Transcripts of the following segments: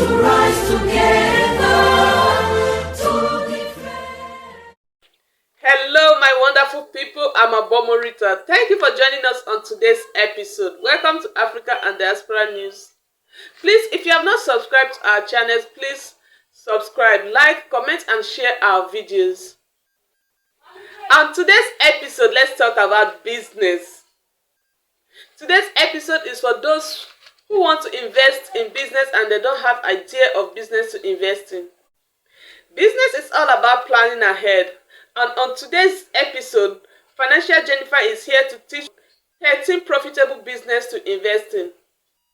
to rise together to defend. Hello, my wonderful people. I'm Abomorita. Thank you for joining us on today's episode. Welcome to Africa and Diaspora News. Please, if you have not subscribed to our channels, please subscribe, like, comment, and share our videos. On today's episode, let's talk about business. Today's episode is for those who want to invest in business and they don't have idea of business to invest in. Business is all about planning ahead. And on today's episode, Financial Jennifer is here to teach 13 profitable business to invest in.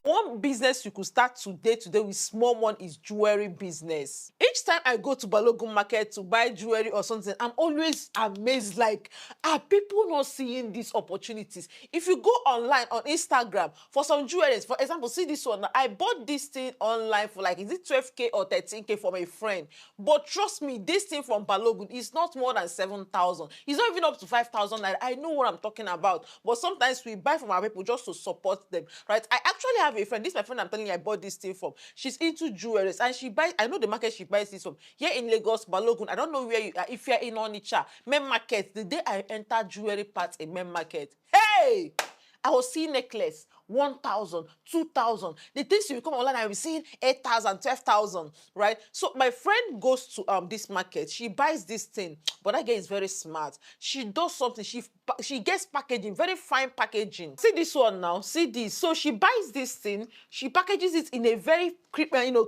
One business you could start today with small money is jewelry business. Each time I go to Balogun market to buy jewelry or something, I'm always amazed, like, are people not seeing these opportunities? If you go online on Instagram for some jewelry, for example, see this one. I bought this thing online for like, is it 12K or 13K from a friend? But trust me, this thing from Balogun is not more than 7,000. It's not even up to 5,000. I know what I'm talking about. But sometimes we buy from our people just to support them, right? I actually have a friend. This is my friend I'm telling you I bought this thing from. She's into jewelry and she buys, I know the market she buys this from. Here in Lagos, Balogun, I don't know where you are. If you're in Onitsha, Main Market, the day I entered jewelry part in Main Market, hey! I was seeing necklace, 1,000, 2,000. The things you come online, I was seeing 8,000, 12,000, right? So my friend goes to this market. She buys this thing, but that girl is very smart. She does something. She gets packaging, very fine packaging. See this one now. See this. So she buys this thing. She packages it in a very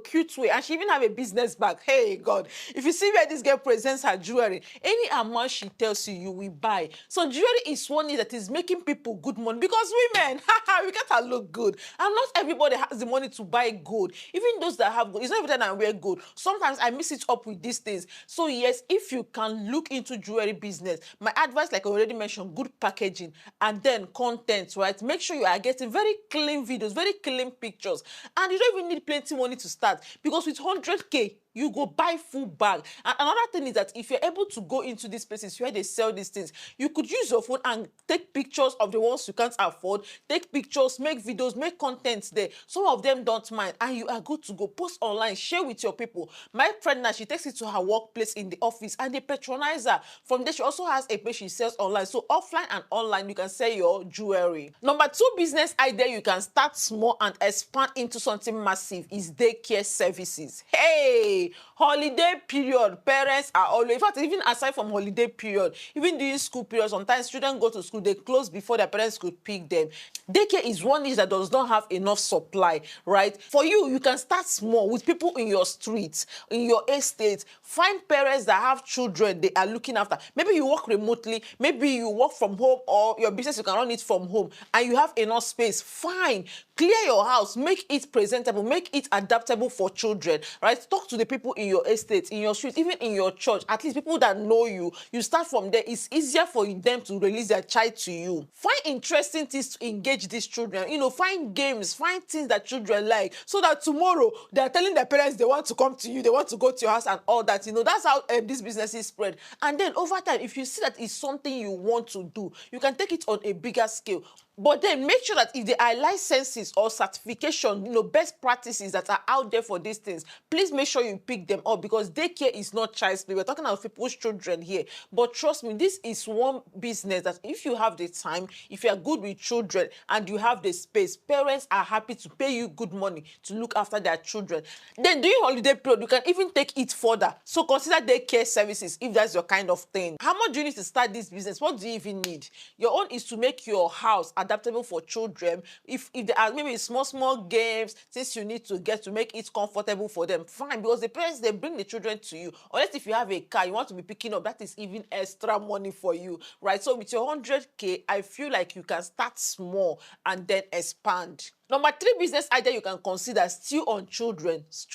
cute way, and she even have a business bag. Hey God! If you see where this girl presents her jewelry, any amount she tells you, you will buy. So jewelry is one thing that is making people good money because women, we gotta look good, and not everybody has the money to buy gold. Even those that have gold, it's not every time I wear gold. Sometimes I mix it up with these things. So yes, if you can look into jewelry business, my advice, like I already mentioned, good packaging and then content, right? Make sure you are getting very clean videos, very clean pictures, and you don't even need plenty money to start because with 100K you go buy full bag. And another thing is that if you're able to go into these places where they sell these things, you could use your phone and take pictures of the ones you can't afford, take pictures, make videos, make content there. Some of them don't mind and you are good to go. Post online, share with your people. My friend now, she takes it to her workplace in the office and they patronize her. From there, she also has a page she sells online. So offline and online, you can sell your jewelry. Number 2 business idea you can start small and expand into something massive is daycare services. Hey! Holiday period, parents are always, in fact, even aside from holiday period, even during school period, sometimes children go to school, they close before their parents could pick them. Daycare is one niche that does not have enough supply, right? For you, you can start small with people in your streets, in your estate. Find parents that have children they are looking after. Maybe you work remotely, maybe you work from home, or your business you can run it from home and you have enough space. Fine. Clear your house, make it presentable, make it adaptable for children, right? Talk to the people in your estate, in your street, even in your church, at least people that know you. You start from there. It's easier for them to release their child to you. Find interesting things to engage these children. Find games, find things that children like, so that tomorrow they are telling their parents they want to come to you, they want to go to your house and all that. That's how this business is spread. And then over time, if you see that it's something you want to do, you can take it on a bigger scale. But then make sure that if there are licenses or certification, best practices that are out there for these things, please make sure you pick them up because daycare is not child's play. We're talking about people's children here. But trust me, this is one business that if you have the time, if you are good with children and you have the space, parents are happy to pay you good money to look after their children. Then during holiday period, you can even take it further. So consider daycare services if that's your kind of thing. How much do you need to start this business? What do you even need? Your own is to make your house adaptable for children. If there are maybe small games, things you need to get to make it comfortable for them, fine, because the parents, they bring the children to you. Unless if you have a car you want to be picking up, that is even extra money for you, right? So with your 100K, I feel like you can start small and then expand. Number 3 business idea you can consider, still on children's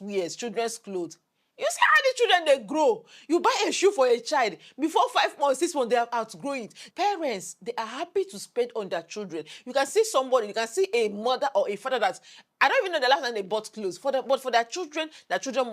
wears, children's clothes. You see how the children they grow. You buy a shoe for a child. Before 5 months, 6 months, they have outgrown it. Parents, they are happy to spend on their children. You can see somebody, you can see a mother or a father that I don't even know the last time they bought clothes but for their children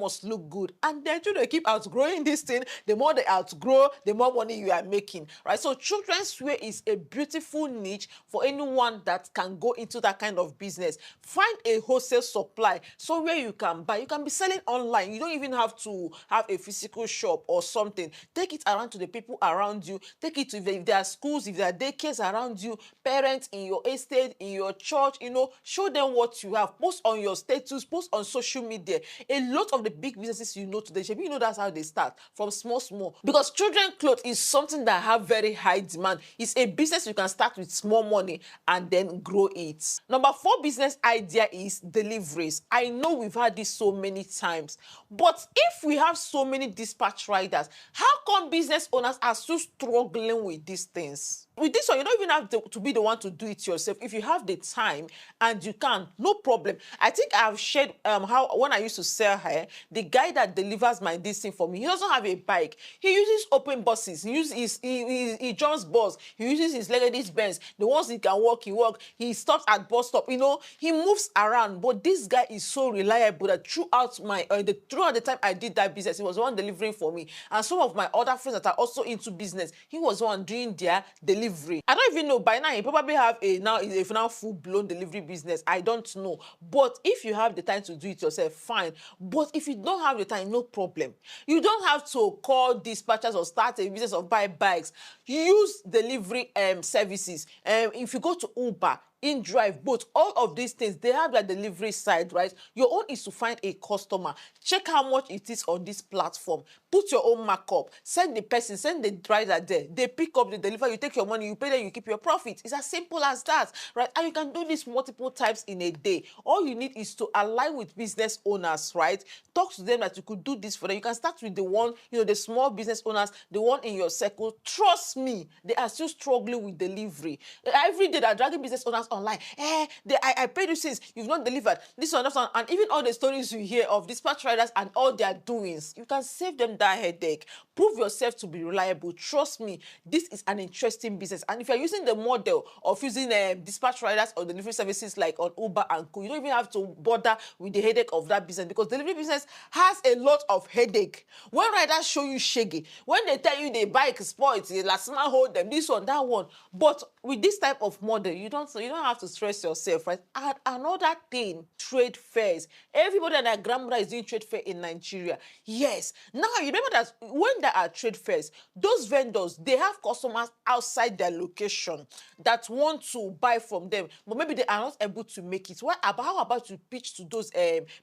must look good, and their children keep outgrowing this thing. The more they outgrow, the more money you are making, right? So children's wear is a beautiful niche for anyone that can go into that kind of business. Find a wholesale supply somewhere you can buy. You can be selling online. You don't even have to have a physical shop or something. Take it around to the people around you. Take it to if there are schools, if there are daycares around you, parents in your estate, in your church, show them what you have. Post on your status, post on social media. A lot of the big businesses today, that's how they start, from small. Because children clothes is something that have very high demand. It's a business you can start with small money and then grow it. Number 4 business idea is deliveries. I know we've had this so many times, but if we have so many dispatch riders, how come business owners are still struggling with these things? With this one, you don't even have to be the one to do it yourself. If you have the time and you can, no problem. I think I've shared how when I used to sell hair, the guy that delivers my this thing for me, he doesn't have a bike. He uses open buses. He jumps bus. He uses his Mercedes Benz. The ones he can walk, he walk. He stops at bus stop. He moves around. But this guy is so reliable that throughout the time I did that business, he was the one delivering for me. And some of my other friends that are also into business, he was the one doing their delivery. I don't even know, by now he probably have a now full-blown delivery business. I don't know. But if you have the time to do it yourself, fine. But if you don't have the time, no problem. You don't have to call dispatchers or start a business or buy bikes. Use delivery services. If you go to Uber, InDrive, both, all of these things, they have their delivery side, right? Your own is to find a customer. Check how much it is on this platform. Put your own markup. Send the person, send the driver there. They pick up, they deliver, you take your money, you pay them, you keep your profit. It's as simple as that, right? And you can do this multiple times in a day. All you need is to align with business owners, right? Talk to them that you could do this for them. You can start with the one, the small business owners, the one in your circle. Trust me, they are still struggling with delivery. Every day they're dragging business owners online. I paid you since you've not delivered this one, that one, and even all the stories you hear of dispatch riders and all their doings, you can save them that headache. Prove yourself to be reliable. Trust me, this is an interesting business. And if you're using the model of using dispatch riders or delivery services like on Uber and Co, you don't even have to bother with the headache of that business, because delivery business has a lot of headache. When riders show you shaggy, when they tell you the bike spoiled, the last man hold them, this one, that one. But with this type of model, you don't have to stress yourself, right? And another thing, trade fairs. Everybody and their grandmother is doing trade fair in Nigeria. Yes. Now you remember that when there are trade fairs, those vendors, they have customers outside their location that want to buy from them, but maybe they are not able to make it. How about you pitch to those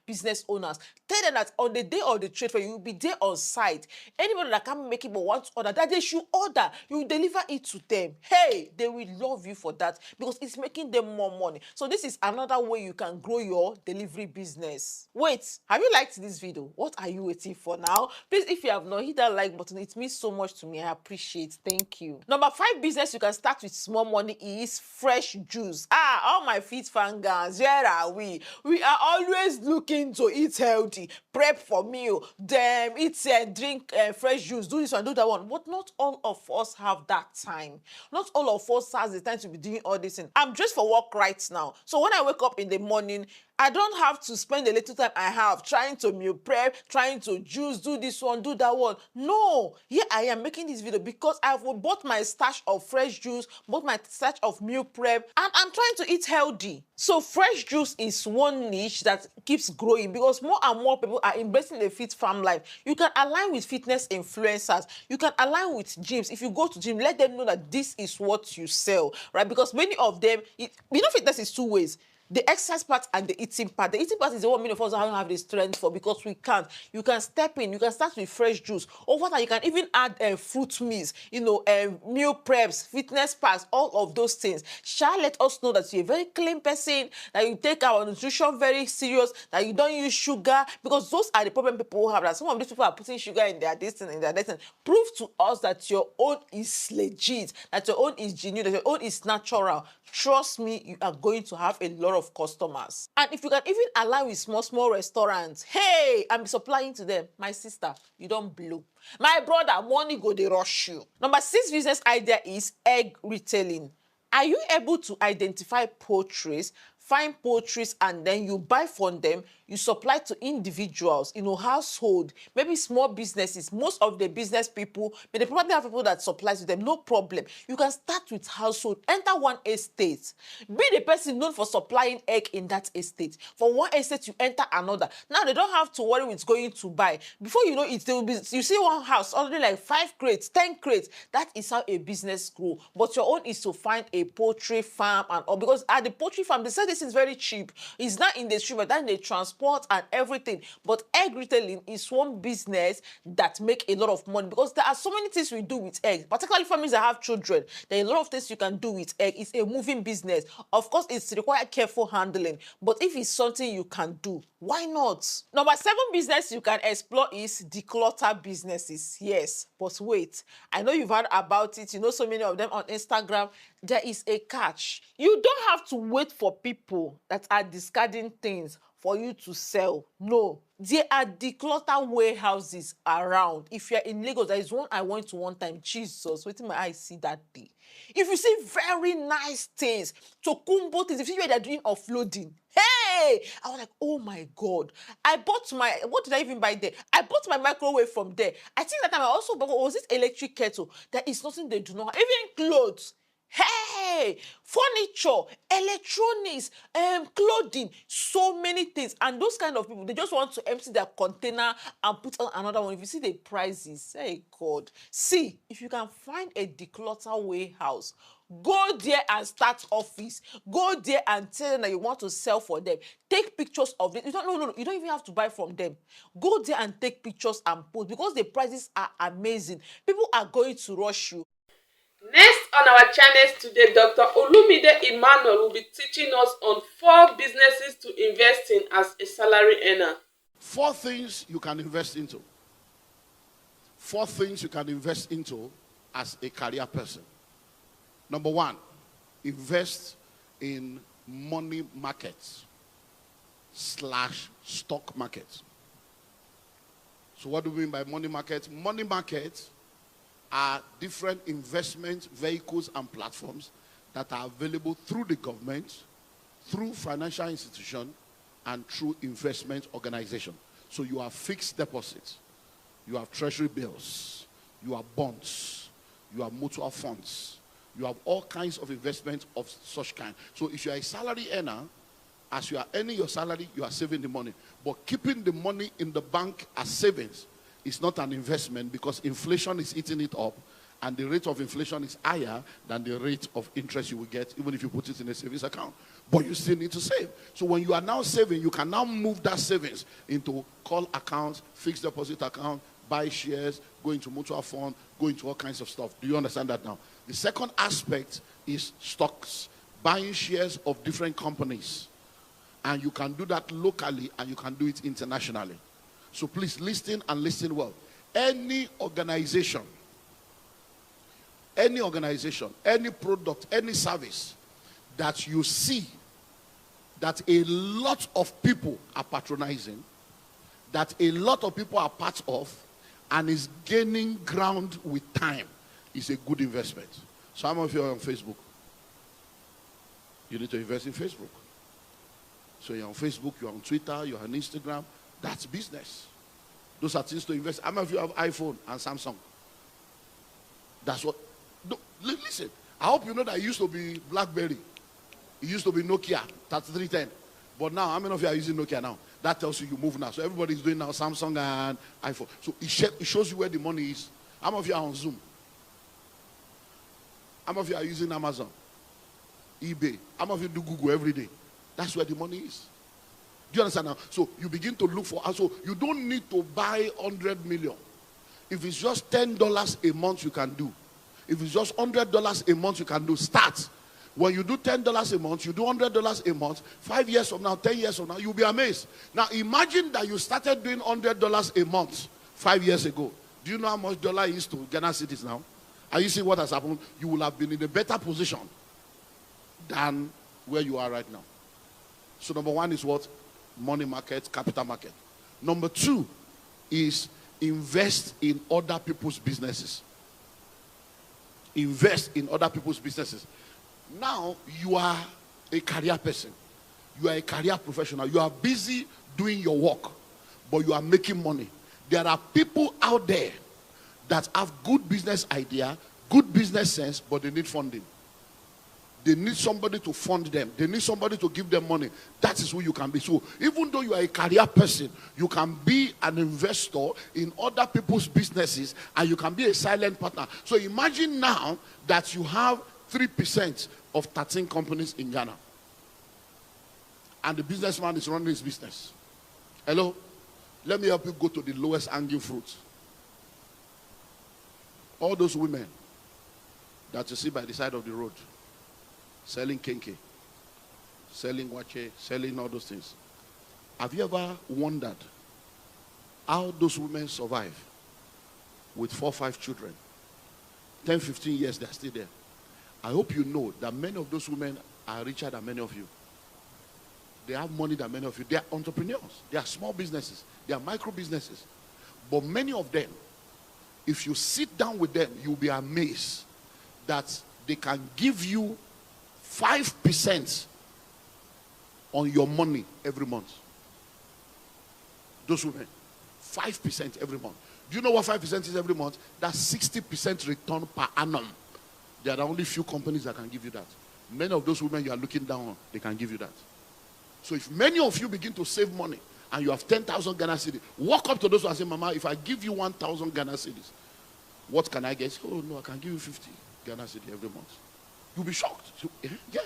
business owners? Tell them that on the day of the trade fair, you will be there on site. Anybody that can't make it but wants to order, that they should order. You deliver it to them. Hey, they will love you for that, because it's making them more money. So this is another way you can grow your delivery business. Wait, have you liked this video? What are you waiting for now? Please, if you have not, hit that like button. It means so much to me. I appreciate. Thank you. Number 5 business you can start with small money is fresh juice. All my fit fangers, where are we? We are always looking to eat healthy, prep for meal, then eat drink fresh juice, do this one, do that one. But not all of us have that time. Not all of us has the time to be doing all this thing. I'm dressed for work right now. So when I wake up in the morning, I don't have to spend the little time I have trying to meal prep, trying to juice, do this one, do that one. No, here I am making this video because I've bought my stash of fresh juice, bought my stash of meal prep, and I'm trying to eat healthy. So fresh juice is one niche that keeps growing because more and more people are embracing the fit farm life. You can align with fitness influencers. You can align with gyms. If you go to gym, let them know that this is what you sell, right? Because many of them, fitness is 2 ways. The exercise part and the eating part. The eating part is the one many of us don't have the strength for because we can't. You can step in. You can start with fresh juice. Over time, you can even add fruit meals, meal preps, fitness packs, all of those things. Shall let us know that you're a very clean person, that you take our nutrition very serious, that you don't use sugar, because those are the problem people have. That some of these people are putting sugar in their destiny, Prove to us that your own is legit, that your own is genuine, that your own is natural. Trust me, you are going to have a lot of customers. And if you can even align with small restaurants, hey, I'm supplying to them. My sister, you don't blow. My brother, money go dey rush you. Number 6 business idea is egg retailing. Are you able to identify poultries, find poultries and then you buy from them, you supply to individuals, household, maybe small businesses. Most of the business people, but they probably have people that supplies to them, no problem. You can start with household, enter one estate, be the person known for supplying egg in that estate. For one estate, you enter another. Now they don't have to worry with going to buy. Before you know it, they will be, you see one house already like 5 crates, 10 crates. That is how a business grow. But your own is to find a poultry farm and all, because at the poultry farm, they say this is very cheap. It's not in the street, but then they transport and everything. But egg retailing is one business that make a lot of money, because there are so many things we do with eggs, particularly families that have children. There are a lot of things you can do with egg. It's a moving business. Of course, it's require careful handling, but if it's something you can do, why not? Number 7 business you can explore is declutter businesses. Yes, but wait, I know you've heard about it. You know so many of them on Instagram. There is a catch. You don't have to wait for people that are discarding things for you to sell. No, there are declutter warehouses around. If you're in Lagos, there is one I went to one time. Jesus, waiting my eyes see that day. If you see very nice things, Tokumbo things, if you see where they're doing offloading, hey, I was like, oh my God. I bought what did I even buy there? I bought my microwave from there. I think that time I also bought, was it electric kettle? There is nothing they do not have. Even clothes. Hey, furniture, electronics, clothing, so many things. And those kind of people, they just want to empty their container and put on another one. If you see the prices, hey God. See, if you can find a declutter warehouse, go there and start office. Go there and tell them that you want to sell for them. Take pictures of it. You don't even have to buy from them. Go there and take pictures and post, because the prices are amazing. People are going to rush you. Next on our channels today, Dr. Olumide Emmanuel will be teaching us on 4 businesses to invest in as a salary earner. 4 things you can invest into. 4 things you can invest into as a career person. Number 1, invest in money markets / stock markets. So what do we mean by money markets? Money markets are different investment vehicles and platforms that are available through the government, through financial institution, and through investment organization. So you have fixed deposits, you have treasury bills, you have bonds, you have mutual funds, you have all kinds of investments of such kind. So if you are a salary earner, as you are earning your salary, you are saving the money. But keeping the money in the bank as savings is not an investment, because inflation is eating it up, and the rate of inflation is higher than the rate of interest you will get even if you put it in a savings account. But you still need to save. So when you are now saving, you can now move that savings into call accounts, fixed deposit account, buy shares, go into mutual fund, go into all kinds of stuff. Do you understand that now? The second aspect is stocks, buying shares of different companies. And you can do that locally and you can do it internationally. So please listen and listen well. Any organization, any product, any service that you see that a lot of people are patronizing, that a lot of people are part of, and is gaining ground with time, is a good investment. Some of you are on Facebook. You need to invest in Facebook. So you're on Facebook, you're on Twitter, you're on Instagram. That's business. Those are things to invest. How many of you have iPhone and Samsung? That's what. No, listen, I hope you know that it used to be BlackBerry. It used to be Nokia 3310. But now, how many of you are using Nokia now? That tells you you move now. So everybody's doing now Samsung and iPhone. So it shows you where the money is. How many of you are on Zoom? How many of you are using Amazon? eBay? How many of you do Google every day? That's where the money is. Do you understand now? So you begin to look for, so you don't need to buy 100 million. If it's just $10 a month, you can do. If it's just $100 a month, you can do. Start. When you do $10 a month, you do $100 a month, 5 years from now, 10 years from now, you'll be amazed. Now imagine that you started doing $100 a month 5 years ago. Do you know how much dollar is to Ghana cedis now? Are you seeing what has happened? You will have been in a better position than where you are right now. So number 1 is what? Money market, capital market. Number 2 is invest in other people's businesses. Invest in other people's businesses. Now you are a career person. You are a career professional. You are busy doing your work, but you are making money. There are people out there that have good business idea, good business sense, but they need funding. They need somebody to fund them. They need somebody to give them money. That is who you can be. So even though you are a career person, you can be an investor in other people's businesses, and you can be a silent partner. So imagine now that you have 3% of 13 companies in Ghana, and the businessman is running his business. Hello? Let me help you go to the lowest hanging fruit. All those women that you see by the side of the road, selling kenke, selling wache, selling all those things. Have you ever wondered how those women survive with 4 or 5 children? 10, 15 years, they're still there. I hope you know that many of those women are richer than many of you. They have money than many of you. They are entrepreneurs. They are small businesses. They are micro businesses. But many of them, if you sit down with them, you'll be amazed that they can give you 5% on your money every month. Those women, 5% every month. Do you know what 5% is every month? That's 60% return per annum. There are only few companies that can give you that. Many of those women you are looking down on, they can give you that. So if many of you begin to save money and you have 10,000 Ghana cedis, walk up to those and say, Mama, if I give you 1,000 Ghana cedis, what can I get? Oh, no, I can give you 50 Ghana cedis every month. You'll be shocked. So, yeah.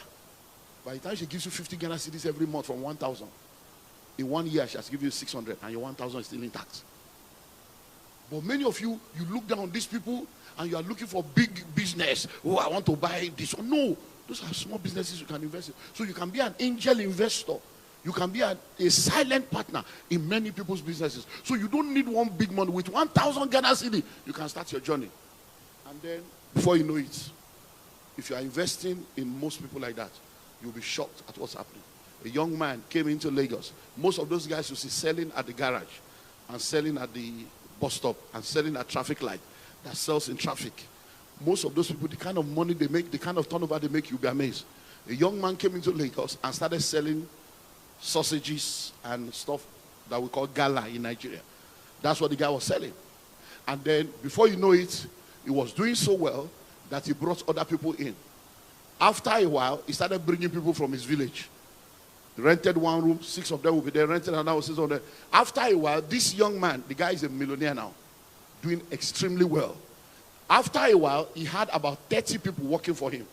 By the time she gives you 50 Ghana cedis every month from 1,000, in 1 year she has given you 600 and your 1,000 is still intact. But many of you, you look down on these people and you are looking for big business. Oh, I want to buy this one. No, those are small businesses you can invest in. So you can be an angel investor. You can be a silent partner in many people's businesses. So you don't need one big money. With 1,000 Ghana cedi, you can start your journey. And then, before you know it, if you are investing in most people like that, you'll be shocked at what's happening. A young man came into Lagos. Most of those guys you see selling at the garage and selling at the bus stop and selling at traffic light that sells in traffic. Most of those people, the kind of money they make, the kind of turnover they make, you'll be amazed. A young man came into Lagos and started selling sausages and stuff that we call gala in Nigeria. That's what the guy was selling. And then, before you know it, he was doing so well that he brought other people in. After a while, he started bringing people from his village. He rented one room, 6 of them will be there, rented another 6 of them. After a while, this young man, the guy is a millionaire now, doing extremely well. After a while, he had about 30 people working for him.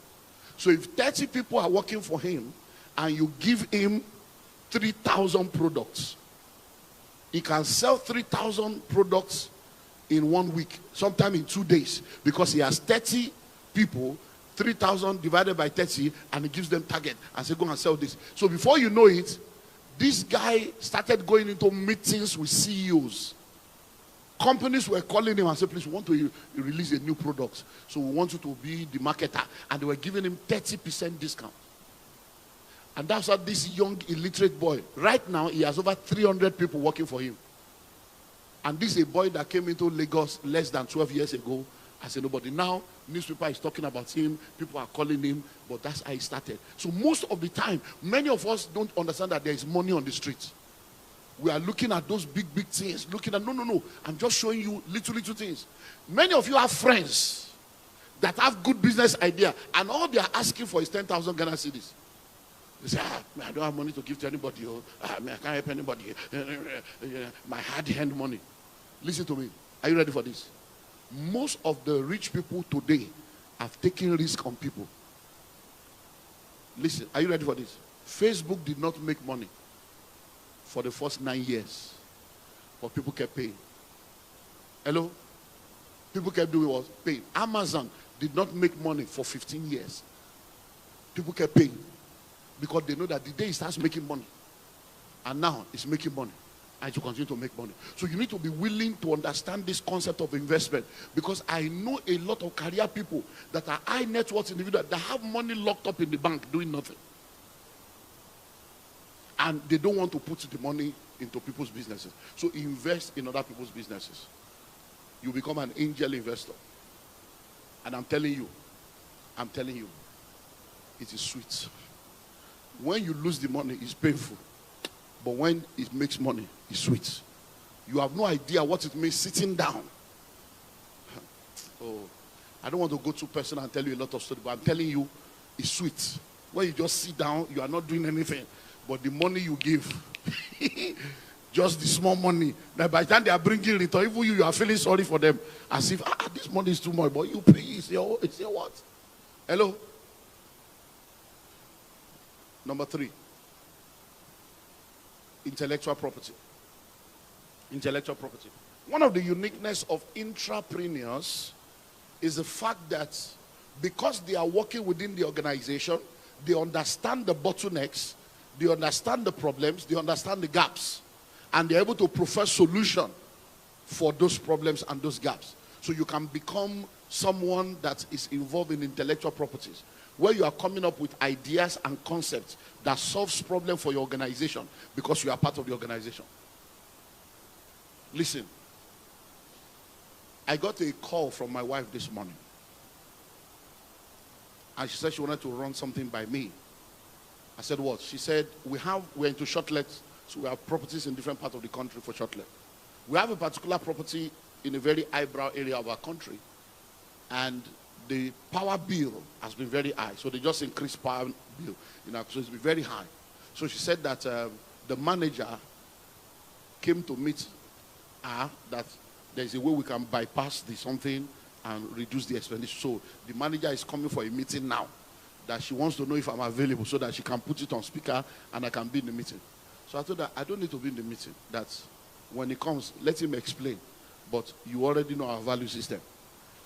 So if 30 people are working for him and you give him 3,000 products, he can sell 3,000 products in 1 week, sometime in 2 days, because he has 30 people, 3,000 divided by 30, and he gives them target and say, go and sell this. So before you know it, this guy started going into meetings with CEOs. Companies were calling him and said, please, we want to release a new product. So we want you to be the marketer. And they were giving him 30% discount. And that's how this young illiterate boy, right now, he has over 300 people working for him. And this is a boy that came into Lagos less than 12 years ago as a nobody. Now, newspaper is talking about him, people are calling him, but that's how he started. So most of the time, many of us don't understand that there is money on the street. We are looking at those big things, looking at, no. I'm just showing you little things. Many of you have friends that have good business idea, and all they are asking for is 10,000 Ghana cedis. They say, I don't have money to give to anybody. I can't help anybody. My hard-earned money. Listen to me. Are you ready for this? Most of the rich people today have taken risk on people. Listen, are you ready for this? Facebook did not make money for the first 9 years, but people kept paying. Hello? People kept doing what? Paying. Amazon did not make money for 15 years. People kept paying. Because they know that the day it starts making money, and now it's making money, and you continue to make money. So you need to be willing to understand this concept of investment, because I know a lot of career people that are high net worth individuals that have money locked up in the bank doing nothing. And they don't want to put the money into people's businesses. So invest in other people's businesses. You become an angel investor. And I'm telling you, it is sweet. When you lose the money, it's painful. But when it makes money, it's sweet. You have no idea what it means sitting down. Oh, I don't want to go too personal and tell you a lot of stories, but I'm telling you, it's sweet. When you just sit down, you are not doing anything. But the money you give, just the small money, that by the time they are bringing return, even you are feeling sorry for them. As if, this money is too much, but you pay, it's your what? Hello? Number 3. Intellectual property. Intellectual property. One of the uniqueness of intrapreneurs is the fact that because they are working within the organization, they understand the bottlenecks, they understand the problems, they understand the gaps, and they're able to provide solution for those problems and those gaps. So you can become someone that is involved in intellectual properties, where you are coming up with ideas and concepts that solves problems for your organization because you are part of the organization. Listen, I got a call from my wife this morning. And she said she wanted to run something by me. I said, what? She said, we're into shortlet, so we have properties in different parts of the country for shortlet. We have a particular property in a very highbrow area of our country, and the power bill has been very high. So they just increased power bill, so it's been very high. So she said that the manager came to meet her, that there's a way we can bypass the something and reduce the expenditure. So the manager is coming for a meeting now, that she wants to know if I'm available so that she can put it on speaker and I can be in the meeting. So I told her, I don't need to be in the meeting. That when he comes, let him explain. But you already know our value system.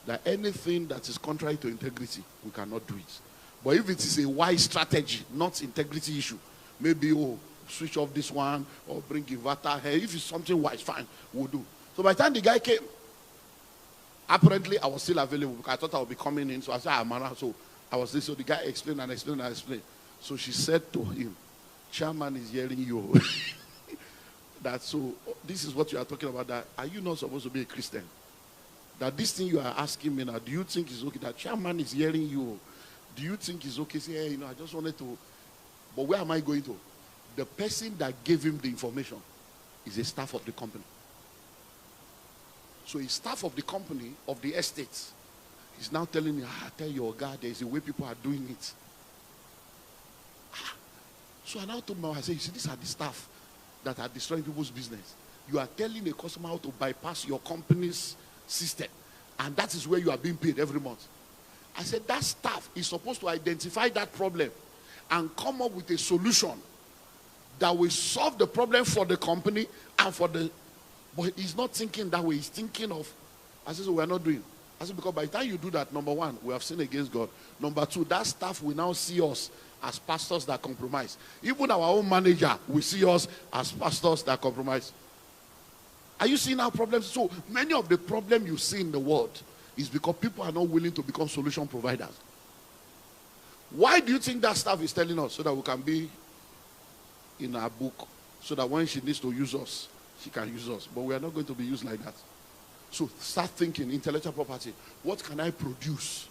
That anything that is contrary to integrity, we cannot do it. But if it is a wise strategy, not integrity issue, maybe switch off this one or bring inverter here. If it's something wise, fine, we'll do. So by the time the guy came, apparently I was still available because I thought I would be coming in. So I said, so I was there. So the guy explained and explained and explained. So she said to him, chairman is hearing you. That so this is what you are talking about. That are you not supposed to be a Christian? That this thing you are asking me now, do you think it's okay? That chairman is hearing you. Do you think it's okay? Say, hey, I just wanted to. But where am I going to? The person that gave him the information is a staff of the company. So a staff of the company, of the estate, is now telling me, tell your guy there's a way people are doing it. So I now told my wife, I said, you see, these are the staff that are destroying people's business. You are telling a customer how to bypass your company's system. And that is where you are being paid every month. I said, that staff is supposed to identify that problem and come up with a solution that will solve the problem for the company and for the... But he's not thinking that way. He's thinking of... I said, so we're not doing. I said, because by the time you do that, number one, we have sinned against God. Number two, that staff will now see us as pastors that compromise. Even our own manager will see us as pastors that compromise. Are you seeing our problems? So many of the problems you see in the world is because people are not willing to become solution providers. Why do you think that staff is telling us? So that we can be in our book. So that when she needs to use us, she can use us. But we are not going to be used like that. So start thinking, intellectual property. What can I produce?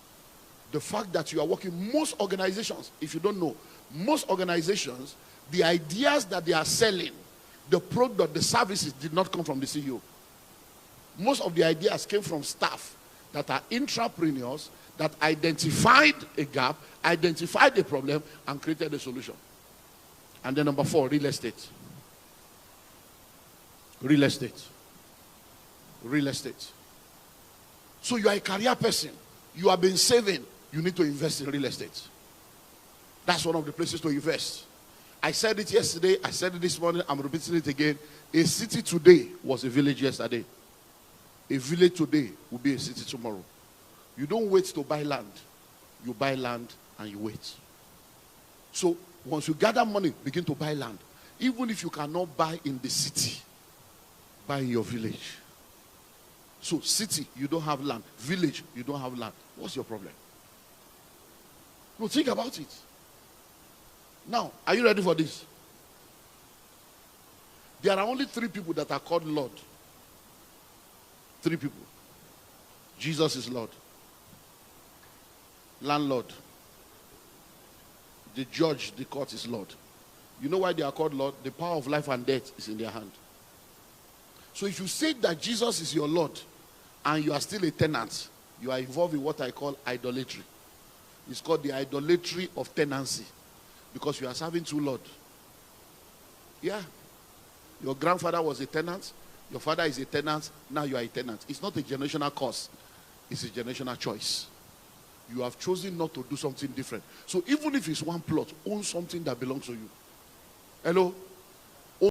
The fact that you are working, most organizations, if you don't know, most organizations, the ideas that they are selling, the product, the services did not come from the CEO. Most of the ideas came from staff that are intrapreneurs that identified a gap, identified a problem, and created a solution. And then number 4, real estate. Real estate. Real estate. So you are a career person. You have been saving. You need to invest in real estate. That's one of the places to invest. I said it yesterday. I said it this morning. I'm repeating it again. A city today was a village yesterday. A village today will be a city tomorrow. You don't wait to buy land. You buy land and you wait. So once you gather money, begin to buy land. Even if you cannot buy in the city, buy in your village. So city, you don't have land. Village, you don't have land. What's your problem? No, think about it. Now, are you ready for this? There are only 3 people that are called Lord. 3 people. Jesus is Lord. Landlord. the judge, the court is Lord. You know why they are called Lord? The power of life and death is in their hand. So if you say that Jesus is your Lord and you are still a tenant, you are involved in what I call idolatry. It's called the idolatry of tenancy, because you are serving two lords. Yeah. Your grandfather was a tenant. Your father is a tenant. Now you are a tenant. It's not a generational curse. It's a generational choice. You have chosen not to do something different. So even if it's one plot, own something that belongs to you. Hello?